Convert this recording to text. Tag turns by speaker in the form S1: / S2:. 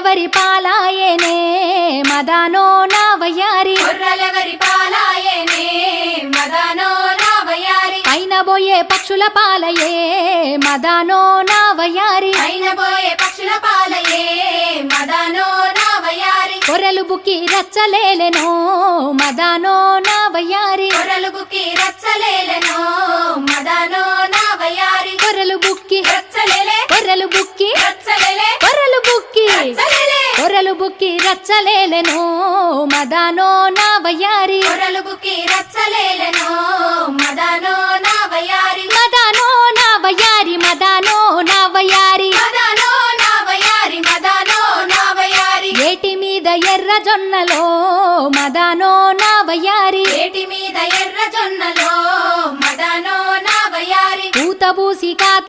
S1: గొర్రెలెవరి పాలాయేనే మదానో నా వయ్యారి
S2: గొర్రెలెవరి పాలాయేనే మదానో నా వయ్యారి
S1: పైన బోయే పక్షుల పాలయే మదానో నా వయ్యారి
S2: పైన పోయే పక్షుల పాలయే మదానో నా వయ్యారి
S1: గొర్రెలు బుక్కి రచ్చలేలెనో మదానో నా వయ్యారి
S2: గొర్రెలు బుక్కి రచ్చలేలెనో మదానో నా వయ్యారి
S1: గొర్రెలు బుక్కి
S2: రచ్చలేలే
S1: గొర్రెలు బుక్కి
S2: రచ్చలేలే
S1: గొర్రెలు బుక్కి
S2: రచ్చలేలే
S1: గొర్రెలు బుక్కి రచ్చలేలెనో మదానో నా వయ్యారి
S2: గొర్రెలు బుక్కి రచ్చలేలెనో మదానో నా వయ్యారి
S1: మదానో నా వయ్యారి మదానో నా వయ్యారి
S2: మదానో నా వయ్యారి మదానో నా వయ్యారి
S1: ఏటి మీద ఎర్ర జొన్నలో మదానో నా వయ్యారి
S2: ఏటి మీద ఎర్ర జొన్నలో మదానో నా వయ్యారి
S1: పూత పూసి కాత